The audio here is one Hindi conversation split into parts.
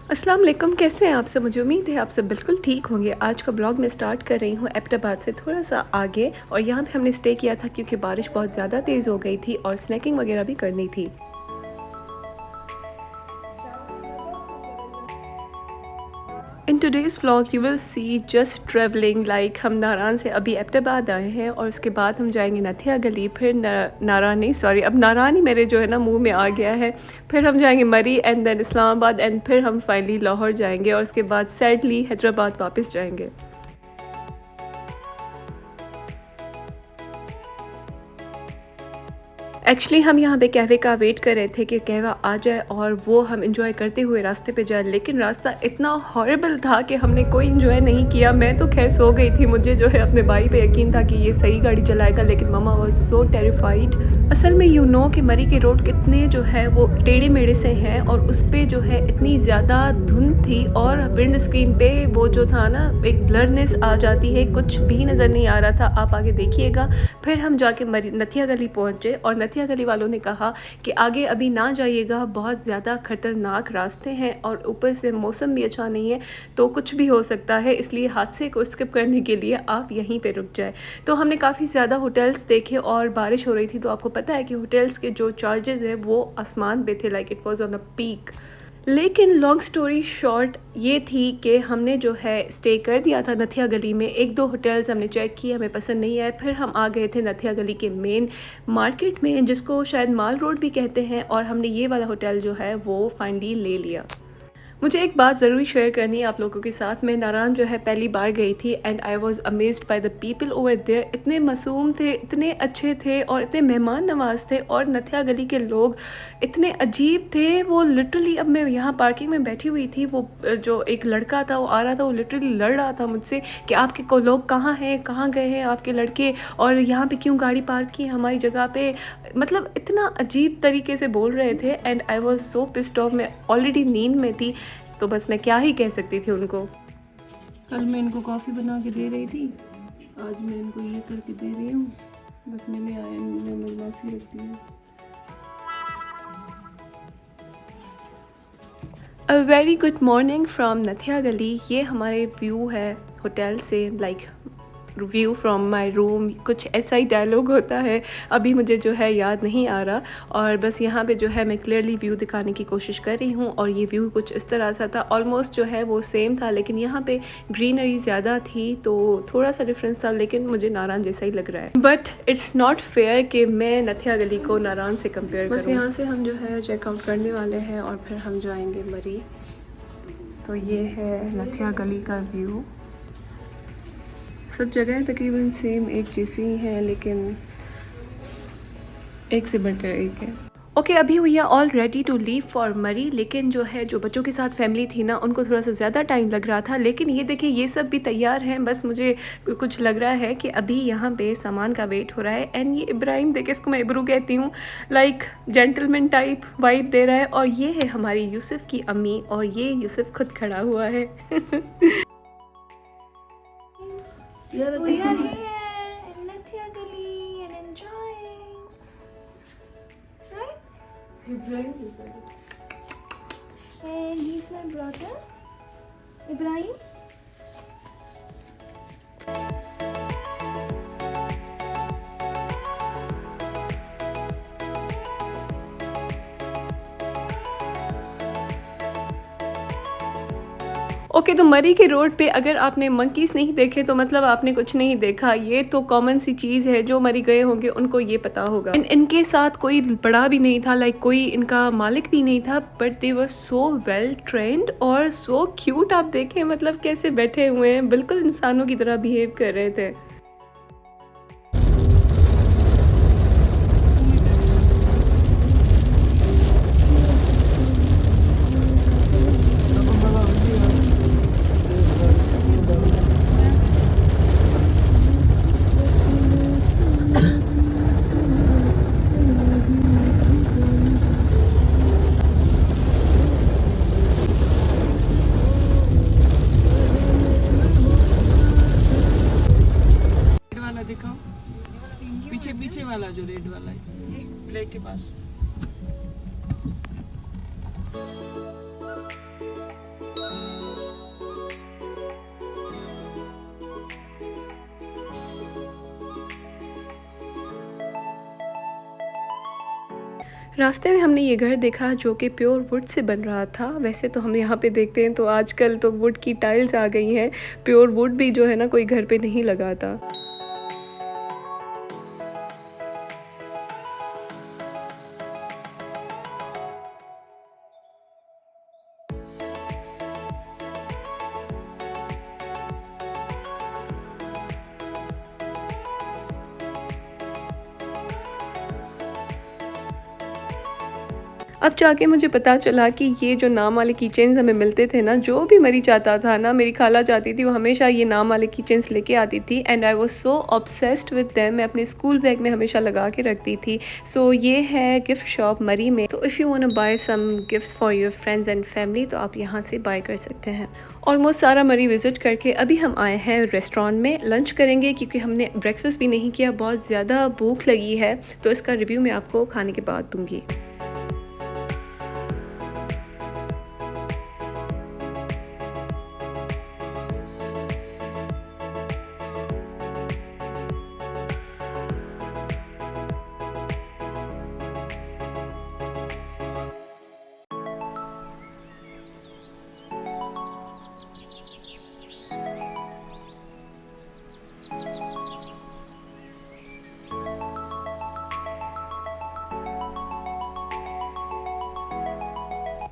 अस्सलाम वालेकुम, कैसे हैं आप सब? मुझे उम्मीद है आप सब बिल्कुल ठीक होंगे। आज का ब्लॉग मैं स्टार्ट कर रही हूँ एबटाबाद से थोड़ा सा आगे, और यहाँ पे हमने स्टे किया था क्योंकि बारिश बहुत ज़्यादा तेज़ हो गई थी और स्नैकिंग वगैरह भी करनी थी। In today's vlog you will see just travelling like हम नारान से अभी एबटाबाद आए हैं और उसके बाद हम जाएंगे नथिया गली, फिर नारान नहीं सॉरी अब नारान ही मेरे जो है ना मुंह में आ गया है। फिर हम जाएंगे मरी एंड देन इस्लामाबाद एंड फिर हम फाइनली लाहौर जाएंगे और उसके बाद सैडली हैदराबाद वापस जाएंगे। एक्चुअली हम यहाँ पे कहवे का वेट कर रहे थे कि कहवा आ जाए और वो हम इंजॉय करते हुए रास्ते पे जाए, लेकिन रास्ता इतना हॉरिबल था कि हमने कोई इंजॉय नहीं किया। मैं तो खैर सो गई थी, मुझे जो है अपने भाई पे यकीन था कि ये सही गाड़ी चलाएगा, लेकिन ममा वाज सो टेरिफाइड। असल में यू नो कि मरी के रोड कितने जो है वो टेढ़े मेढ़े से हैं और उस पर जो है इतनी ज़्यादा धुंध थी और विंड स्क्रीन पे वो जो था ना एक ब्लरनेस आ जाती है, कुछ भी नज़र नहीं आ रहा था। आप आगे देखिएगा। फिर हम जाके मरी नथिया गली पहुँचे और नथिया गली वालों ने कहा कि आगे अभी ना जाइएगा, बहुत ज़्यादा ख़तरनाक रास्ते हैं और ऊपर से मौसम भी अच्छा नहीं है, तो कुछ भी हो सकता है, इसलिए हादसे को स्किप करने के लिए आप यहीं पे रुक जाए। तो हमने काफ़ी ज़्यादा होटल्स देखे और बारिश हो रही थी, तो आपको पता है कि होटल्स के जो चार्जेस है वो आसमान पे थे, like it was on a peak. लेकिन लॉन्ग स्टोरी शॉर्ट ये थी कि हमने जो है स्टे कर दिया था नथिया गली में। एक दो होटल्स हमने चेक किए, हमें पसंद नहीं आए। फिर हम आ गए थे नथिया गली के मेन मार्केट में, जिसको शायद माल रोड भी कहते हैं, और हमने ये वाला होटल जो है वो फाइनली ले लिया। मुझे एक बात ज़रूरी शेयर करनी है आप लोगों के साथ। मैं नारान जो है पहली बार गई थी and I was amazed by the people over there. इतने मासूम थे, इतने अच्छे थे और इतने मेहमान नवाज थे, और नथिया गली के लोग इतने अजीब थे। वो लिटरली, अब मैं यहाँ पार्किंग में बैठी हुई थी, वो जो एक लड़का था वो आ रहा था, वो लिटरली लड़ रहा था मुझसे कि आपके को लोग कहाँ हैं, कहाँ गए हैं आपके लड़के, और यहाँ पे क्यों गाड़ी पार्क की है हमारी जगह पे। मतलब इतना अजीब तरीके से बोल रहे थे and I was so pissed off. मैं ऑलरेडी नींद में थी, तो बस मैं क्या ही कह सकती थी उनको। कल मैं इनको कॉफ़ी बना के दे रही थी, आज मैं इनको ये करके दे रही हूँ। बस मैंने आया, मेरी मासी लगती है। A very good morning from नथिया गली। ये हमारे व्यू है होटल से, like view from my room, कुछ ऐसा ही डायलॉग होता है, अभी मुझे जो है याद नहीं आ रहा। और बस यहाँ पे जो है मैं क्लियरली व्यू दिखाने की कोशिश कर रही हूँ, और ये व्यू कुछ इस तरह सा था, ऑलमोस्ट जो है वो सेम था, लेकिन यहाँ पे ग्रीनरी ज़्यादा थी तो थोड़ा सा डिफरेंस था, लेकिन मुझे नारान जैसा ही लग रहा है। बट इट्स नॉट फेयर कि मैं नथिया गली को नारान से कंपेयर करूँ। बस यहाँ से हम जो है चेकआउट करने वाले हैं और फिर हम जाएंगे मरी। तो ये है नथिया गली का व्यू। सब जगह तकरीबन सेम एक जैसी ही है, लेकिन एक से बढ़कर एक है। ओके, अभी we are all ready to leave for Murree, लेकिन जो है जो बच्चों के साथ फैमिली थी ना, उनको थोड़ा सा ज़्यादा टाइम लग रहा था। लेकिन ये देखिए ये सब भी तैयार हैं, बस मुझे कुछ लग रहा है कि अभी यहाँ पे सामान का वेट हो रहा है। एंड ये इब्राहिम, देखे इसको मैं इब्रू कहती हूँ, लाइक जेंटलमैन टाइप वाइब दे रहा है। और ये है हमारी यूसुफ की अम्मी, और ये यूसुफ खुद खड़ा हुआ है। We are here in Nithya Gali and enjoying. Right? And he's my brother, Ibrahim. Okay, तो मरी के रोड पे अगर आपने मंकीज़ नहीं देखे तो मतलब आपने कुछ नहीं देखा। ये तो कॉमन सी चीज़ है, जो मरी गए होंगे उनको ये पता होगा। इनके साथ कोई बड़ा भी नहीं था, लाइक कोई इनका मालिक भी नहीं था, but they were so well trained और सो क्यूट। आप देखें मतलब कैसे बैठे हुए हैं, बिल्कुल इंसानों की तरह बिहेव कर रहे थे। दिखाओ, पीछे पीछे वाला जो रेड वाला है, ब्लैक के पास। रास्ते में हमने ये घर देखा जो कि प्योर वुड से बन रहा था। वैसे तो हम यहाँ पे देखते हैं तो आजकल तो वुड की टाइल्स आ गई हैं, प्योर वुड भी जो है ना कोई घर पे नहीं लगाता। अब जाके मुझे पता चला कि ये जो नाम वाले कीचेन्स हमें मिलते थे ना, जो भी मरी चाहता था ना, मेरी खाला चाहती थी, वो हमेशा ये नाम वाले कीचेन्स लेके आती थी and I was so obsessed with them. मैं अपने स्कूल बैग में हमेशा लगा के रखती थी। सो ये है गिफ्ट शॉप मरी में। तो if you want to buy some gifts for your friends and family तो आप यहाँ से बाय कर सकते हैं। ऑलमोस्ट सारा मरी विज़िट करके अभी हम आए हैं रेस्टोरेंट में, लंच करेंगे क्योंकि हमने ब्रेकफास्ट भी नहीं किया, बहुत ज़्यादा भूख लगी है। तो इसका रिव्यू मैं आपको खाने के बाद दूँगी।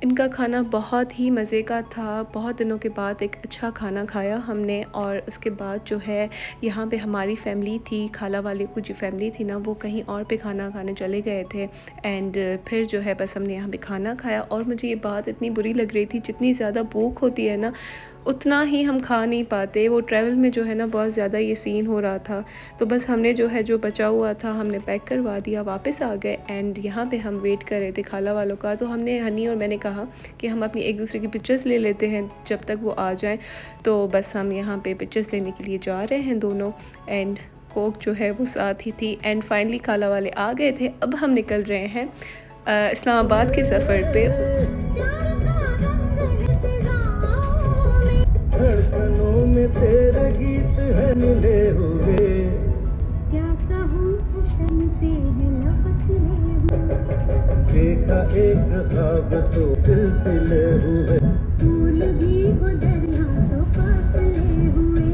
इनका खाना बहुत ही मज़े का था। बहुत दिनों के बाद एक अच्छा खाना खाया हमने और उसके बाद जो है यहाँ पे हमारी फ़ैमिली थी, खाला वाले की जो फ़ैमिली थी ना, वो कहीं और पे खाना खाने चले गए थे एंड फिर जो है बस हमने यहाँ पे खाना खाया। और मुझे ये बात इतनी बुरी लग रही थी, जितनी ज़्यादा भूख होती है ना उतना ही हम खा नहीं पाते। वो ट्रैवल में जो है ना बहुत ज़्यादा ये सीन हो रहा था। तो बस हमने जो है जो बचा हुआ था हमने पैक करवा दिया, वापस आ गए एंड यहाँ पे हम वेट कर रहे थे खाला वालों का। तो हमने हनी और मैंने कहा कि हम अपनी एक दूसरे की पिक्चर्स ले लेते हैं जब तक वो आ जाएं। तो बस हम यहाँ पे पिक्चर्स लेने के लिए जा रहे हैं दोनों एंड कोक जो है वो साथ ही थी एंड फाइनली खाला वाले आ गए थे। अब हम निकल रहे हैं इस्लामाबाद के सफ़र पे। धड़कनों में तेरे गीत है मिले हुए, क्या कहूँ हुस्न से है लफसले हुए, देखा एक ख्वाब तो सिलसिले हुए, फूल भी हो दरिया तो फासले हुए।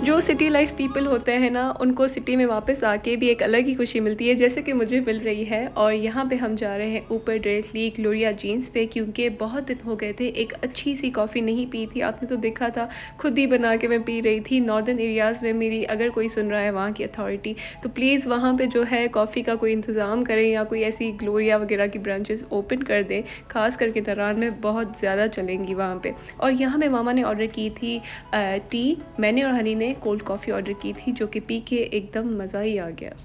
जो सिटी लाइफ पीपल होते हैं ना, उनको सिटी में वापस आके भी एक अलग ही खुशी मिलती है, जैसे कि मुझे मिल रही है। और यहाँ पे हम जा रहे हैं ऊपर डायरेक्टली ग्लोरिया जीन्स पे, क्योंकि बहुत दिन हो गए थे एक अच्छी सी कॉफ़ी नहीं पी थी। आपने तो देखा था, खुद ही बना के मैं पी रही थी। नॉर्दर्न एरियाज़ में मेरी अगर कोई सुन रहा है वहाँ की अथॉरिटी, तो प्लीज़ वहाँ पर जो है कॉफ़ी का कोई इंतज़ाम करें या कोई ऐसी ग्लोरिया वगैरह की ब्रांचेस ओपन कर दें। ख़ास करके दरान में बहुत ज़्यादा चलेंगी वहाँ पर। और यहाँ पे मामा ने ऑर्डर की थी टी, मैंने और हनी ने कोल्ड कॉफ़ी ऑर्डर की थी, जो कि पी के एकदम मज़ा ही आ गया।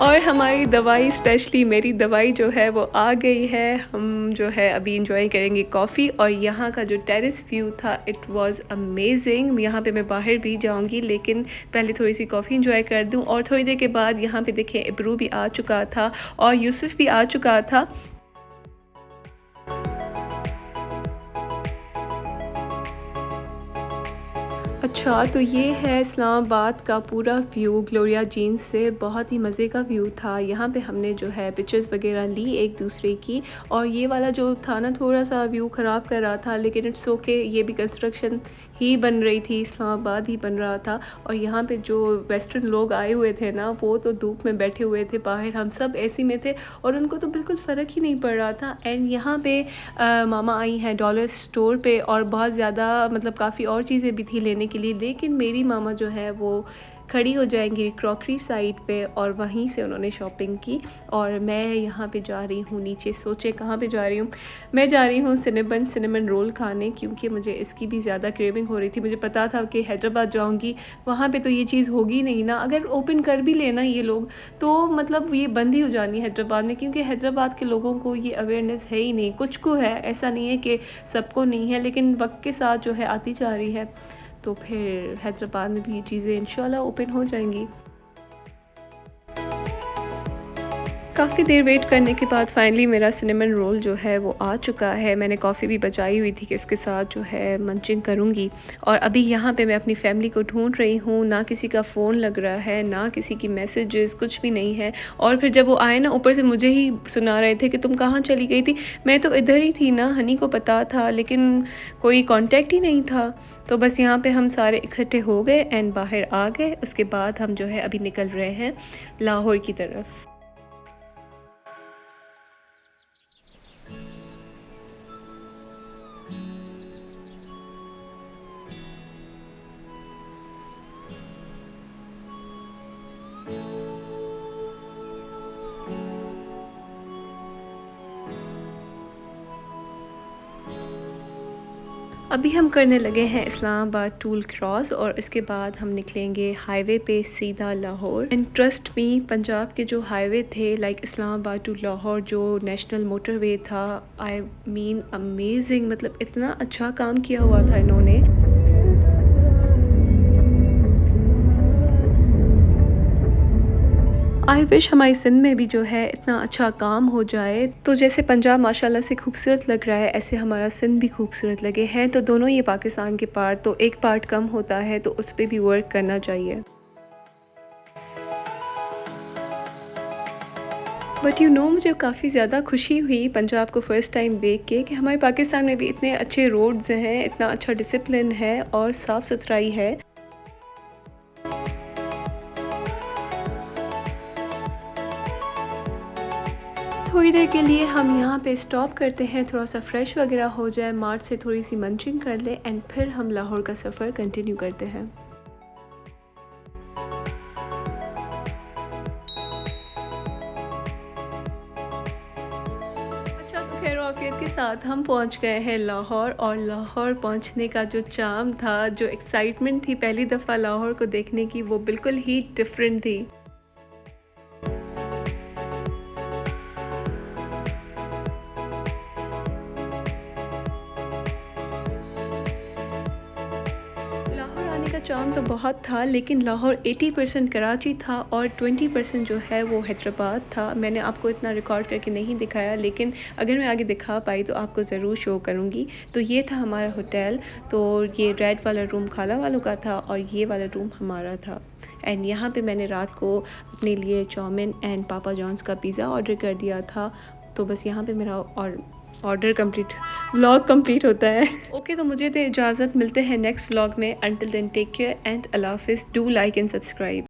और हमारी दवाई, स्पेशली मेरी दवाई जो है वो आ गई है। हम जो है अभी इंजॉय करेंगे कॉफ़ी। और यहाँ का जो टेरेस व्यू था, इट वाज़ अमेजिंग। यहाँ पे मैं बाहर भी जाऊँगी, लेकिन पहले थोड़ी सी कॉफ़ी इंजॉय कर दूँ। और थोड़ी देर के बाद यहाँ पे देखें इब्रू भी आ चुका था और यूसुफ भी आ चुका था। अच्छा, तो ये है इस्लामाबाद का पूरा व्यू ग्लोरिया जीन्स से। बहुत ही मज़े का व्यू था। यहाँ पे हमने जो है पिक्चर्स वगैरह ली एक दूसरे की। और ये वाला जो था ना, थोड़ा सा व्यू ख़राब कर रहा था, लेकिन इट्स ओके। ये भी कंस्ट्रक्शन ही बन रही थी, इस्लामाबाद ही बन रहा था। और यहाँ पे जो वेस्टर्न लोग आए हुए थे ना, वो तो धूप में बैठे हुए थे बाहर। हम सब एसी में थे और उनको तो बिल्कुल फ़र्क ही नहीं पड़ रहा था। एंड यहाँ पे मामा आई हैं डॉलर स्टोर पे, और बहुत ज़्यादा मतलब काफ़ी और चीज़ें भी थी लेने के लिए, लेकिन मेरी मामा जो है वो खड़ी हो जाएंगी क्रॉकरी साइड पे और वहीं से उन्होंने शॉपिंग की। और मैं यहाँ पे जा रही हूँ नीचे, सोचे कहाँ पे जा रही हूँ, मैं जा रही हूँ सिनेमन रोल खाने, क्योंकि मुझे इसकी भी ज़्यादा क्रेविंग हो रही थी। मुझे पता था कि हैदराबाद जाऊँगी वहाँ पे तो ये चीज़ होगी नहीं ना, अगर ओपन कर भी लेना ये लोग तो मतलब ये बंद ही हो जानी है हैदराबाद में, क्योंकि हैदराबाद के लोगों को ये अवेयरनेस है ही नहीं। कुछ को है, ऐसा नहीं है कि सबको नहीं है, लेकिन वक्त के साथ जो है आती जा रही है। तो फिर हैदराबाद में भी ये चीज़ें इंशाल्लाह ओपन हो जाएंगी। काफ़ी देर वेट करने के बाद फाइनली मेरा सिनेमन रोल जो है वो आ चुका है। मैंने कॉफ़ी भी बचाई हुई थी कि इसके साथ जो है मंचिंग करूँगी। और अभी यहाँ पे मैं अपनी फ़ैमिली को ढूंढ रही हूँ, ना किसी का फ़ोन लग रहा है, ना किसी की मैसेजेस, कुछ भी नहीं है। और फिर जब वो आए ना, ऊपर से मुझे ही सुना रहे थे कि तुम कहाँ चली गई थी। मैं तो इधर ही थी ना, हनी को पता था, लेकिन कोई कॉन्टेक्ट ही नहीं था। तो बस यहाँ पे हम सारे इकट्ठे हो गए एंड बाहर आ गए। उसके बाद हम जो है अभी निकल रहे हैं लाहौर की तरफ। अभी हम करने लगे हैं इस्लामाबाद टूल क्रॉस और इसके बाद हम निकलेंगे हाईवे पे सीधा Lahore. And trust me, Punjab के जो हाईवे थे लाइक इस्लामाबाद टू लाहौर जो नेशनल मोटरवे था, आई मीन अमेजिंग, मतलब इतना अच्छा काम किया हुआ था इन्होंने। आई विश हमारी सिंध में भी जो है इतना अच्छा काम हो जाए। तो जैसे पंजाब माशाल्लाह से खूबसूरत लग रहा है, ऐसे हमारा सिंध भी खूबसूरत लगे हैं। तो दोनों ये पाकिस्तान के पार्ट, तो एक पार्ट कम होता है तो उस पर भी वर्क करना चाहिए। बट यू नो, मुझे काफ़ी ज़्यादा खुशी हुई पंजाब को फ़र्स्ट टाइम देख के कि हमारे पाकिस्तान में भी इतने अच्छे रोड्स हैं, इतना अच्छा डिसिप्लिन है और साफ़ सुथराई है। थोड़ी देर के लिए हम यहाँ पे स्टॉप करते हैं, थोड़ा सा फ्रेश वगैरह हो जाए, मार्ट से थोड़ी सी मंचिंग कर ले एंड फिर हम लाहौर का सफ़र कंटिन्यू करते हैं। अच्छा, तो खैर वाक़ियत के साथ हम पहुँच गए हैं लाहौर। और लाहौर पहुँचने का जो चार्म था, जो एक्साइटमेंट थी पहली दफ़ा लाहौर को देखने की, वो बिल्कुल ही डिफरेंट थी। चार्म तो बहुत था, लेकिन लाहौर 80% कराची था और 20% जो है वो हैदराबाद था। मैंने आपको इतना रिकॉर्ड करके नहीं दिखाया, लेकिन अगर मैं आगे दिखा पाई तो आपको ज़रूर शो करूँगी। तो ये था हमारा होटल। तो ये रेड वाला रूम खाला वालों का था और ये वाला रूम हमारा था। एंड यहाँ पे मैंने रात को अपने लिए चाउमीन एंड पापा जॉन्स का पिज़्ज़ा ऑर्डर कर दिया था। तो बस यहाँ पे मेरा ऑर्डर कंप्लीट, व्लॉग कंप्लीट होता है। ओके, तो मुझे दे इजाज़त, मिलते हैं नेक्स्ट व्लॉग में। Until then take care and अल्लाह हाफिज़। Do like and subscribe.